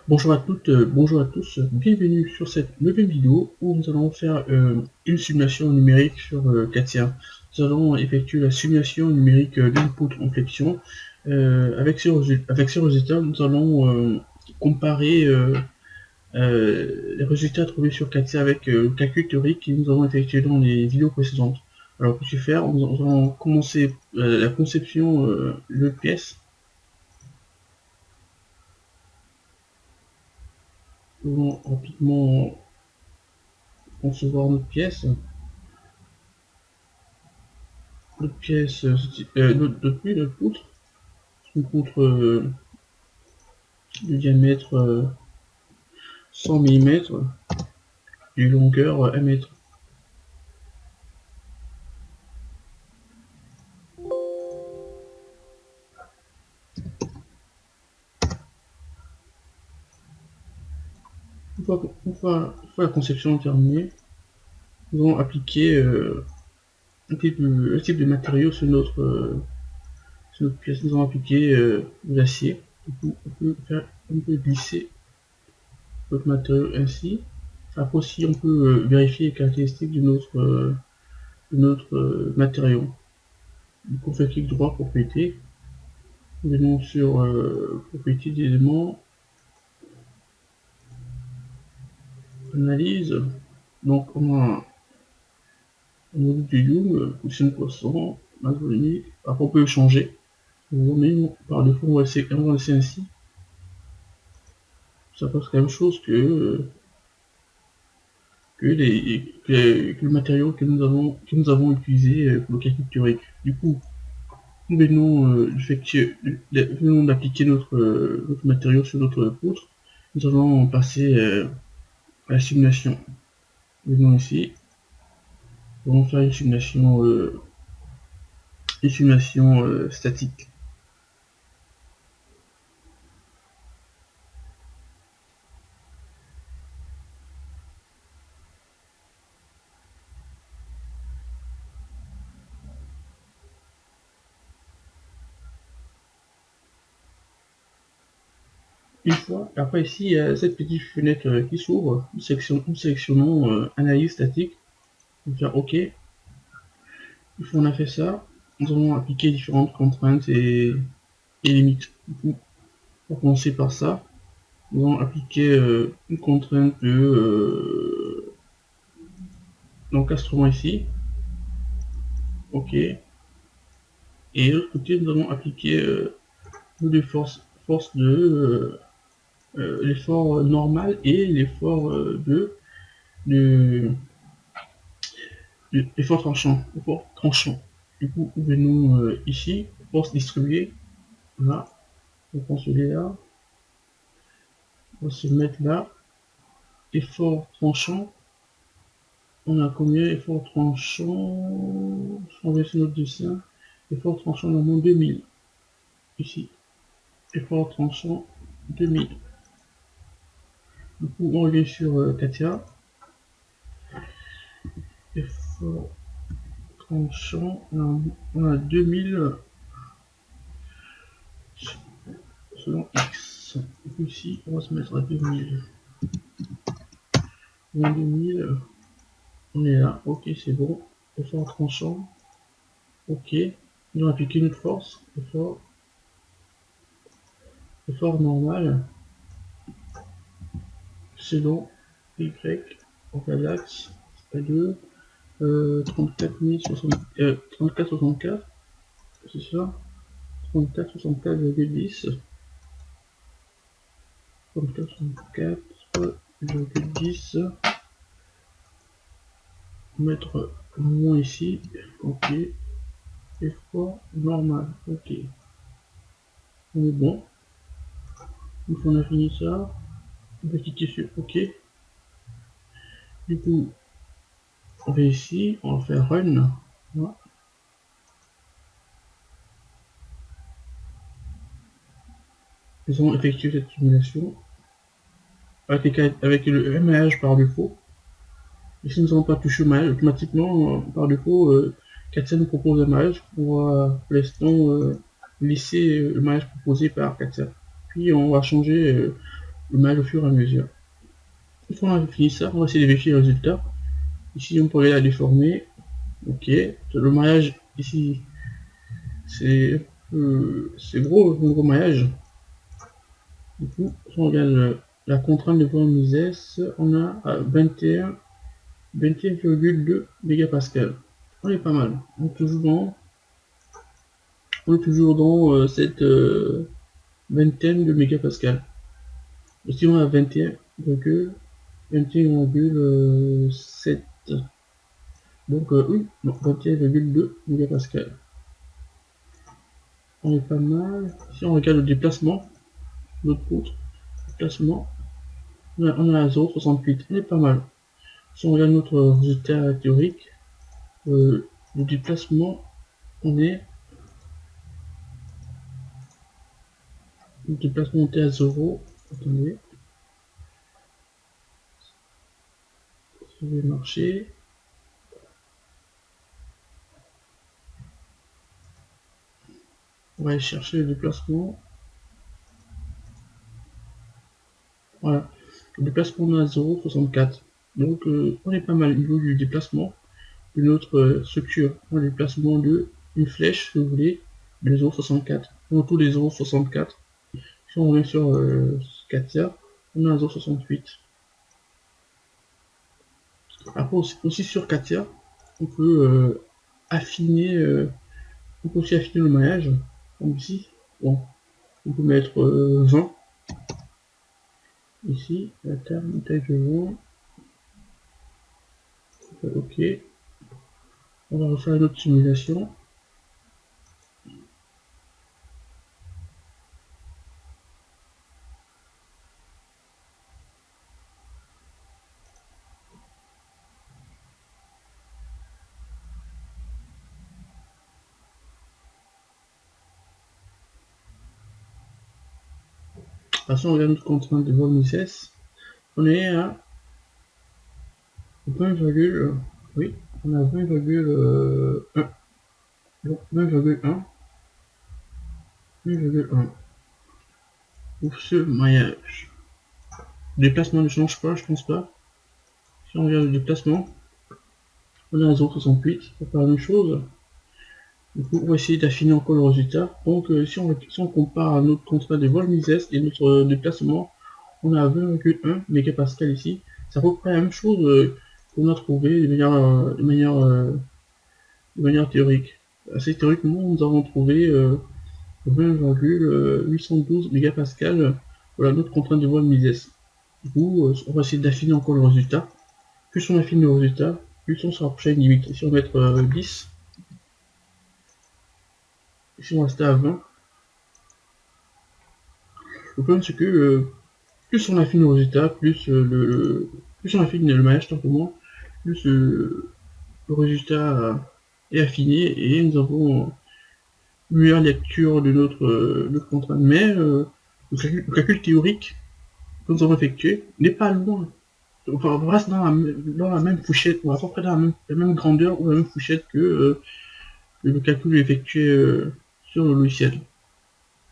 Bonjour à toutes, bonjour à tous, bienvenue sur cette nouvelle vidéo où nous allons faire une simulation numérique sur CATIA. Nous allons effectuer la simulation numérique d'input en flexion. Avec ces résultats, nous allons comparer les résultats trouvés sur CATIA avec le calcul théorique que nous avons effectué dans les vidéos précédentes. Alors pour ce faire, nous allons commencer la conception de pièces. Nous allons rapidement concevoir notre pièce. Notre pièce, notre poutre, une poutre de diamètre 100 mm, de longueur 1 mètre. Une fois la conception terminée, nous allons appliquer un type de matériau sur notre pièce. Nous allons appliquer de l'acier. On peut glisser notre matériau ainsi. Après aussi, on peut vérifier les caractéristiques de notre matériau. Donc on fait clic droit, propriété. Nous venons sur propriété d'éléments, analyse. Donc on a un module de Young, position de poisson, masse volumique. Après on peut le changer. Mais par défaut on va laisser ainsi. Ça passe la même chose que le matériau que nous avons utilisé pour le calcul théorique. Du coup, nous venons d'appliquer notre matériau sur notre poutre. Nous allons passer à la simulation. Nous venons ici. Nous allons faire une simulation statique. Une fois, après ici, il y a cette petite fenêtre qui s'ouvre. Nous sélectionnons analyse statique. On va faire OK. Une fois on a fait ça, nous allons appliquer différentes contraintes et limites. Du coup, on va commencer par ça. Nous allons appliquer une contrainte d'encastrement ici. OK. Et de l'autre côté, nous allons appliquer de force de l'effort normal et l'effort l'effort tranchant. Du coup, nous venons ici, force distribuée. Là, on prend celui-là. On va se mettre là. Effort tranchant. On a combien? Effort tranchant. Je vais sur notre dessin. Effort tranchant normalement 2000. Ici. Effort tranchant 2000. Du coup, on revient sur Katia. Effort tranchant. On a 2000 selon X. Du coup, ici, on va se mettre à 2000. 2000. On est là. Ok, c'est bon. Effort tranchant. Ok. Nous allons appliquer notre force. Effort normal. Selon Y. On fait l'axe. C'est 2. 3464. C'est ça. 3464,10. 3464,10. Mettre moins ici. Ok. Effort normal. Ok. On est bon. Une fois on a fini ça, on va cliquer sur OK. Du coup, on va ici, on va faire Run. Voilà. Nous allons effectuer cette simulation avec le maillage par défaut. Ici, nous n'avons pas touché au maillage. Automatiquement, par défaut, Katia nous propose un maillage. On va pour l'instant laisser le maillage proposé par Katia. Puis on va changer le maillage au fur et à mesure. Une fois qu'on a fini ça, on va essayer de vérifier le résultat. Ici, on pourrait la déformer. Ok, le maillage ici, c'est gros, un gros maillage. Du coup, si on regarde la contrainte de von Mises, on a 21,2 mégapascal. On est pas mal. On est toujours dans cette vingtaine de mégapascal. Si on a 21,7. Donc oui, 21,2 mégapascal. On est pas mal. Si on regarde le déplacement, notre poutre, déplacement, on a 0,68. On est pas mal. Si on regarde notre résultat théorique, le déplacement, le déplacement était à 0. Attendez. Ça va marcher. On va aller chercher le déplacement. Voilà. Le déplacement on a 0,64. Donc on est pas mal au niveau du déplacement de notre structure. On a le déplacement de une flèche, si vous voulez, de 0,64. Autour des 0,64. Si on revient sur Katia, on a 0,68. Après aussi sur Katia, on peut affiner, on peut aussi affiner le maillage. Comme ici, bon, on peut mettre 20. Ici, la taille de 20. Ok. On va refaire une autre simulation. Attention, on regarde notre contrainte de von Mises. On est à 20, oui, on a 20,1. Donc 20,1. 20,1. Pour ce maillage. Le déplacement ne change pas, je pense pas. Si on regarde le déplacement, on a 0,68. On va faire la même chose. Du coup, on va essayer d'affiner encore le résultat. Donc, si on compare à notre contrainte de von Mises et notre déplacement, on a 20,1 mégapascal ici. C'est à peu près la même chose qu'on a trouvé de manière théorique. Assez théoriquement, nous avons trouvé 20,812 mégapascal. Voilà notre contrainte de von Mises. Du coup, on va essayer d'affiner encore le résultat. Plus on affine le résultat, plus on se rapproche à une limite. Ici, on va mettre 10. Ici, on va rester à 20. Le problème, c'est que plus on affine le résultat, plus on affine le maillage, simplement, plus le résultat est affiné et nous avons une meilleure lecture de notre contrainte. Mais le calcul théorique que nous avons effectué n'est pas loin. On reste dans la même fourchette, ou à peu près dans la même grandeur ou la même fourchette que le calcul effectué sur le logiciel.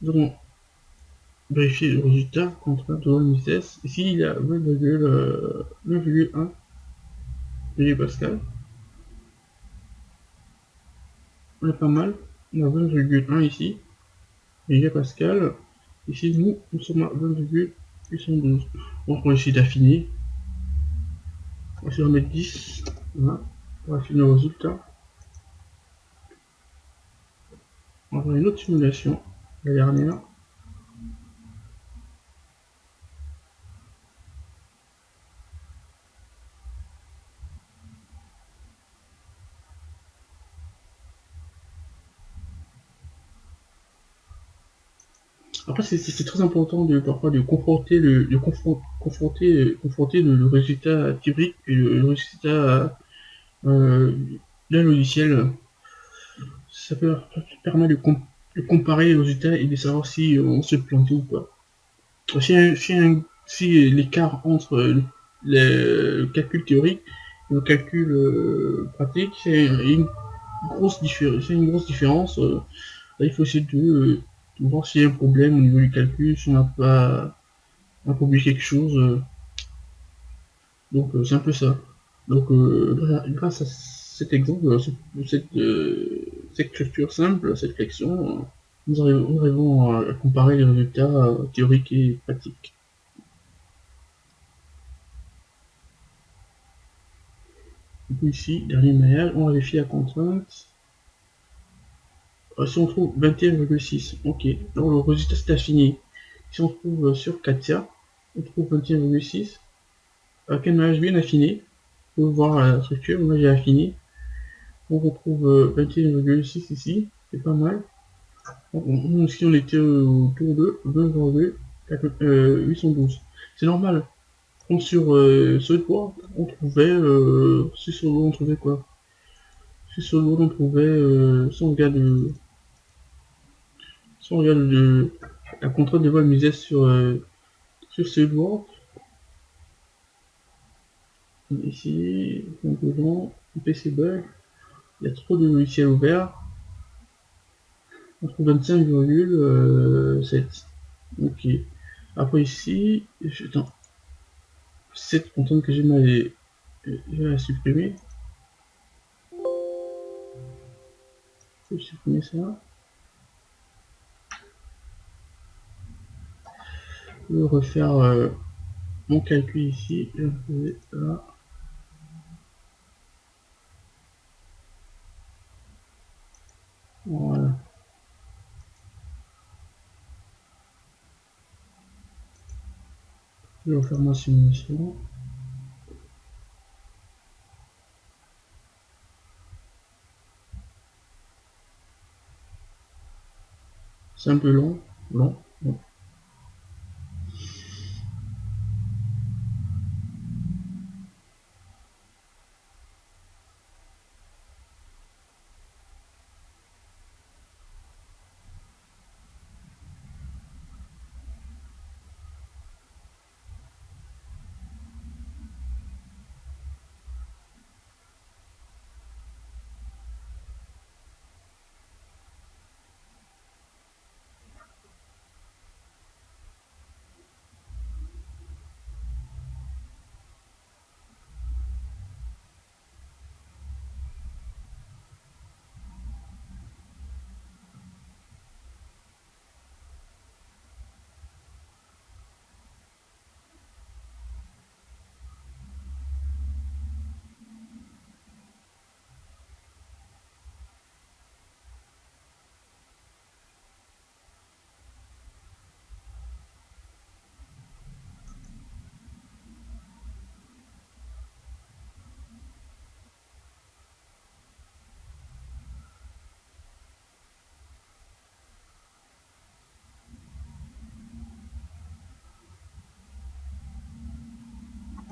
Nous avons vérifié le résultat contre de Mises. Ici, il y a 20,1 mégapascal. On est pas mal. On a 20,1 ici. Mégapascal. Ici, nous sommes à 20,812. Donc, on va essayer d'affiner. On va essayer d'en mettre 10. Voilà. On va affiner le résultat. On va faire une autre simulation. La dernière. Après, c'est très important parfois de confronter le résultat théorique et le résultat d'un logiciel. Ça permet de comparer les résultats et de savoir si on se plante ou pas. Si l'écart entre le calcul théorique et le calcul pratique, c'est une grosse différence. Là, il faut essayer de voir s'il y a un problème au niveau du calcul, si on n'a pas on a publié quelque chose. Donc c'est un peu ça. Donc grâce à cet exemple, cette structure simple, cette flexion, nous arrivons à comparer les résultats théoriques et pratiques. Du coup ici, dernier maillage, on vérifie la contrainte. Si on trouve 21,6, ok, donc le résultat c'est affiné. Si on trouve sur Katia, on trouve 21,6. Quel maillage bien affiné. Vous pouvez voir la structure, moi j'ai affiné. On retrouve 21,6 ici, c'est pas mal. Si on était autour de 20,812. C'est normal. Donc sur SolidWorks, on trouvait, si sur le on trouvait quoi? Si sur le on trouvait, si on regarde la contrainte de vol misée sur SolidWorks, ici, composant, PC bug, il y a trop de logiciels ouverts, on trouve 25,7. Ok. Après ici, attends, cette contrainte que j'ai mal, je vais la supprimer. Je vais supprimer ça. Je vais refaire mon calcul ici. Je vais poser là. Voilà. Je vais refaire ma simulation. C'est un peu long. Long. Bon.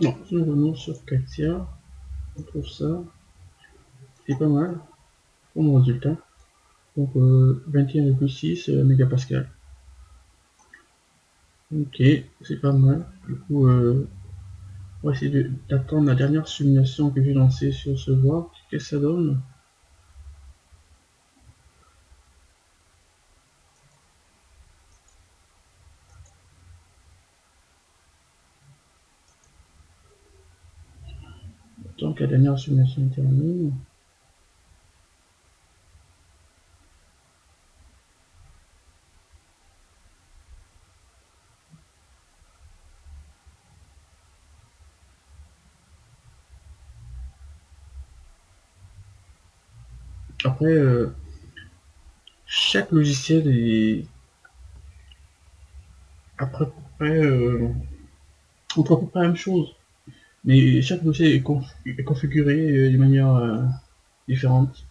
Non, si on remonte sur Katia, on trouve ça. C'est pas mal. Comme résultat. Donc 21,6 mégapascal. Ok, c'est pas mal. Du coup, on va essayer d'attendre la dernière simulation que j'ai lancée sur ce voir. Qu'est-ce que ça donne? Tant que la dernière simulation termine. Après, chaque logiciel est après on trouve à peu près la même chose, mais chaque logiciel est configuré de manière différente.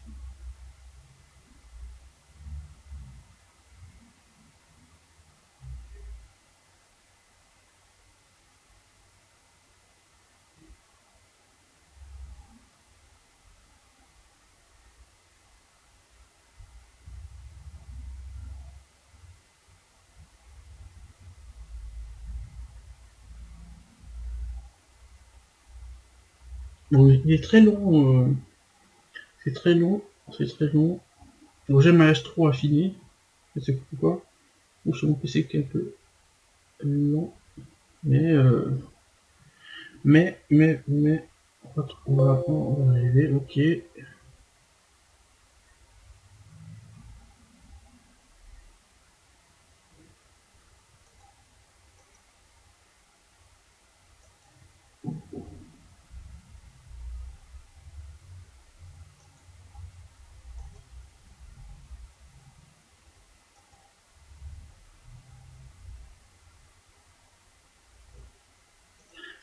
Bon, il est très long, c'est très long, c'est très long. Donc j'ai ma S3 affinée, je sais pourquoi. Ou sur mon PC qui est un peu lent. Mais, on va arriver, ok.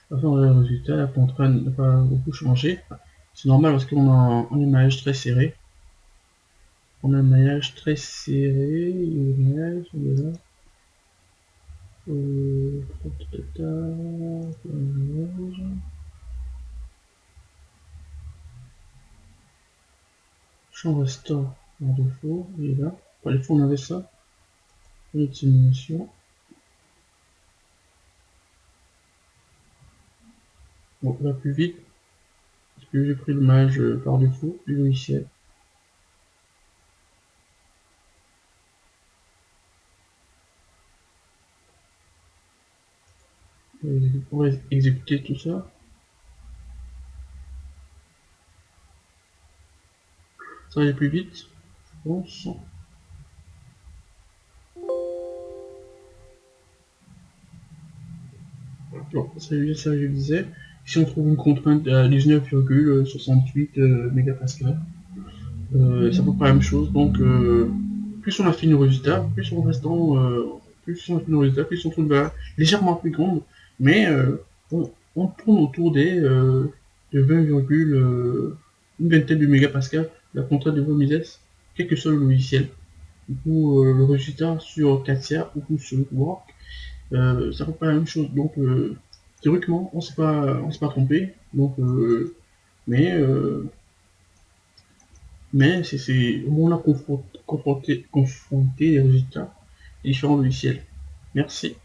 Enfin, le résultat, la contrainte n'a pas beaucoup changé. C'est normal parce qu'on a un maillage très serré. On a un maillage très serré. Le maillage, il est là. Champ restore par défaut, il est là. Par défaut, on avait ça. Une simulation. Bon, on va plus vite. Parce que j'ai pris le maillage par défaut du logiciel. On va exécuter tout ça. Ça va aller plus vite, je pense. Bon, ça je disais. Ici, on trouve une contrainte à 19,68 mégapascal. C'est à peu près la même chose. Donc, plus on affine le résultat, plus on affine le résultat, plus on trouve une valeur légèrement plus grande. Mais on tourne autour de 20, une vingtaine de mégapascal, la contrainte de Mises, quel que soit le logiciel. Du coup, le résultat sur Katia ou sur Work, c'est à peu près la même chose. Donc, théoriquement, on s'est pas trompé. Donc, mais c'est au moment où on a confronté les résultats des différents logiciels. Merci.